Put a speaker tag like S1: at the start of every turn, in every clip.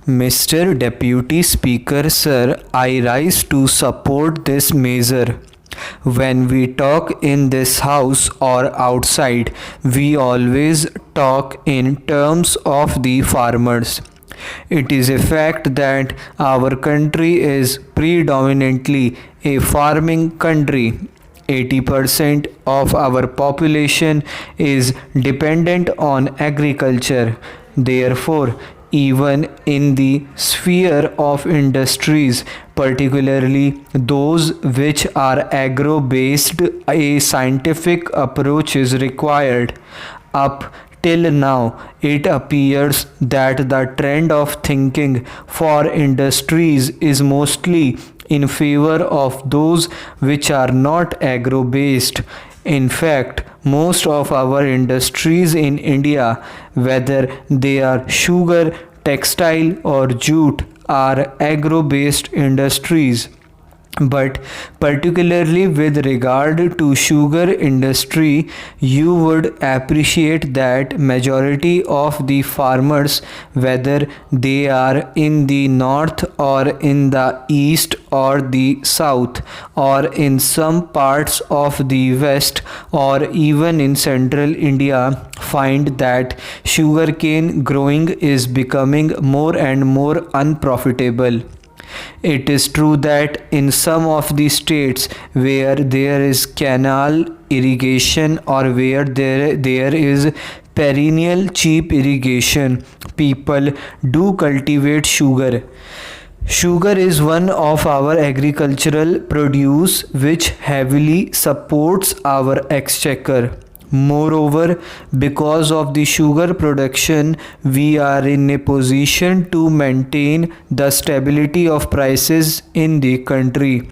S1: Mr. Deputy Speaker, sir, I rise to support this measure. When we talk in this house or outside, we always talk in terms of the farmers. It is a fact that our country is predominantly a farming country. 80% of our population is dependent on agriculture. Therefore, even in the sphere of industries, particularly those which are agro based, a scientific approach is required. Up till now, it appears that the trend of thinking for industries is mostly in favor of those which are not agro based. In fact, most of our industries in India, whether they are sugar, textile, or jute, are agro based industries. But particularly with regard to sugar industry, you would appreciate that majority of the farmers, whether they are in the north or in the east or the south, or in some parts of the west or even in central India, find that sugarcane growing is becoming more and more unprofitable. It is true that in some of the states where there is canal irrigation or where there is perennial cheap irrigation, people do cultivate sugar. Sugar is one of our agricultural produce which heavily supports our exchequer. Moreover, because of the sugar production, we are in a position to maintain the stability of prices in the country.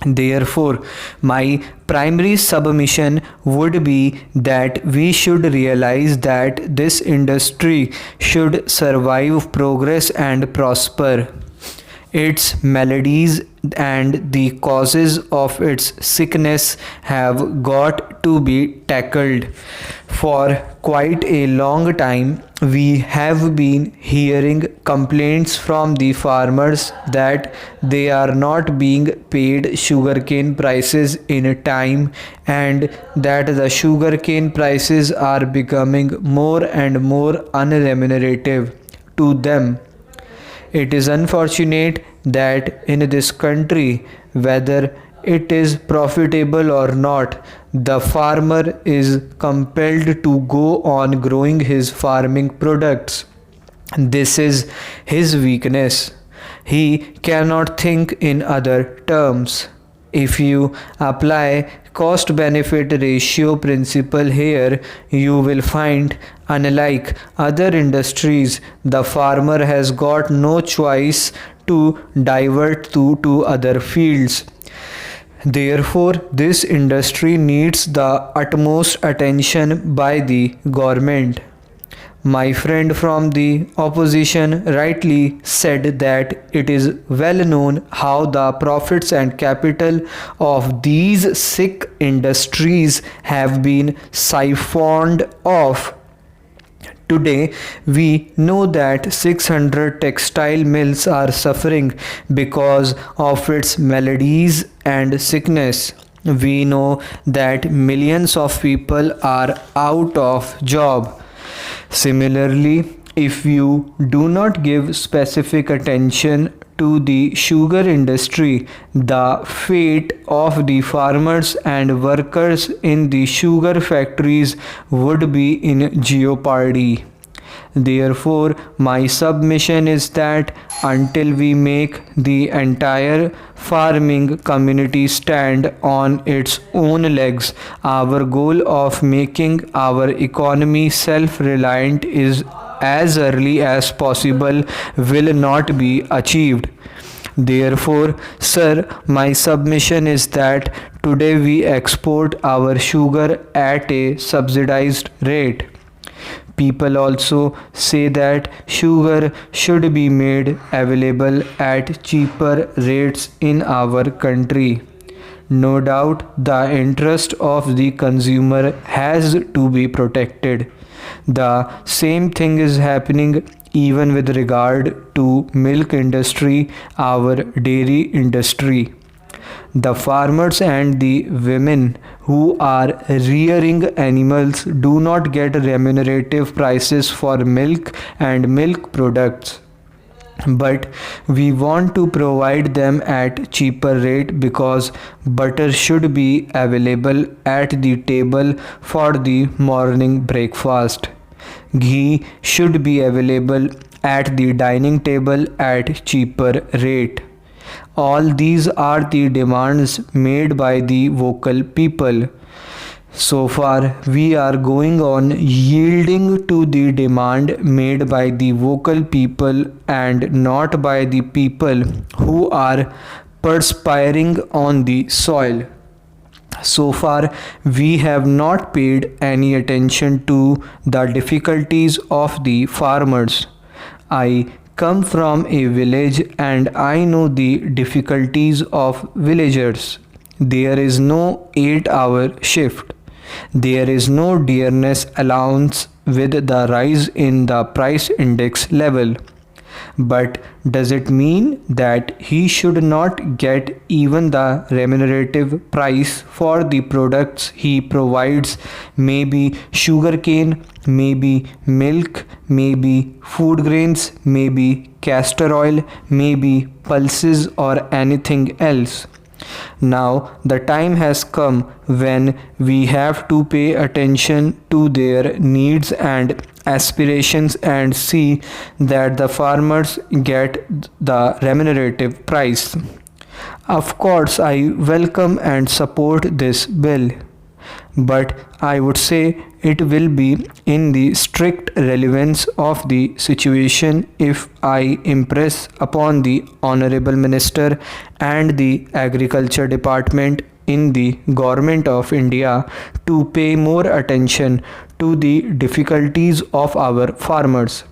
S1: Therefore, my primary submission would be that we should realize that this industry should survive, progress, and prosper. Its maladies and the causes of its sickness have got to be tackled. For quite a long time, we have been hearing complaints from the farmers that they are not being paid sugarcane prices in time and that the sugarcane prices are becoming more and more unremunerative to them. It is unfortunate that in this country, whether it is profitable or not, the farmer is compelled to go on growing his farming products. This is his weakness. He cannot think in other terms. If you apply cost benefit ratio principle here, you will find unlike other industries, the farmer has got no choice to divert to other fields. Therefore, this industry needs the utmost attention by the government. My friend from the opposition rightly said that it is well known how the profits and capital of these sick industries have been siphoned off. Today, we know that 600 textile mills are suffering because of its maladies and sickness. We know that millions of people are out of job. Similarly, if you do not give specific attention to the sugar industry, the fate of the farmers and workers in the sugar factories would be in jeopardy. Therefore, my submission is that until we make the entire farming community stand on its own legs, our goal of making our economy self-reliant is as early as possible will not be achieved. Therefore, sir, my submission is that today we export our sugar at a subsidized rate. People also say that sugar should be made available at cheaper rates in our country. No doubt the interest of the consumer has to be protected. The same thing is happening even with regard to milk industry, our dairy industry. The farmers and the women who are rearing animals do not get remunerative prices for milk and milk products, but we want to provide them at cheaper rate because butter should be available at the table for the morning breakfast. Ghee should be available at the dining table at cheaper rate. All these are the demands made by the vocal people. So far, we are going on yielding to the demand made by the vocal people and not by the people who are perspiring on the soil. So far, we have not paid any attention to the difficulties of the farmers. I come from a village and I know the difficulties of villagers. There is no 8-hour shift. There is no dearness allowance with the rise in the price index level. But does it mean that he should not get even the remunerative price for the products he provides? Maybe sugarcane, maybe milk, maybe food grains, maybe castor oil, maybe pulses or anything else. Now the time has come when we have to pay attention to their needs and aspirations and see that the farmers get the remunerative price. Of course, I welcome and support this bill, but I would say it will be in the strict relevance of the situation if I impress upon the Honorable Minister and the Agriculture Department in the Government of India to pay more attention to the difficulties of our farmers.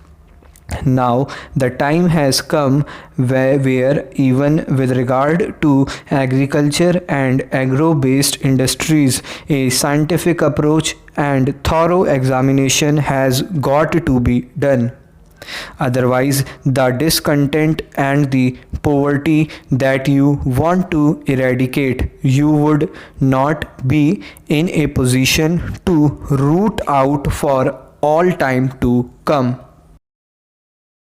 S1: Now the time has come where even with regard to agriculture and agro-based industries, a scientific approach and thorough examination has got to be done. Otherwise, the discontent and the poverty that you want to eradicate, you would not be in a position to root out for all time to come.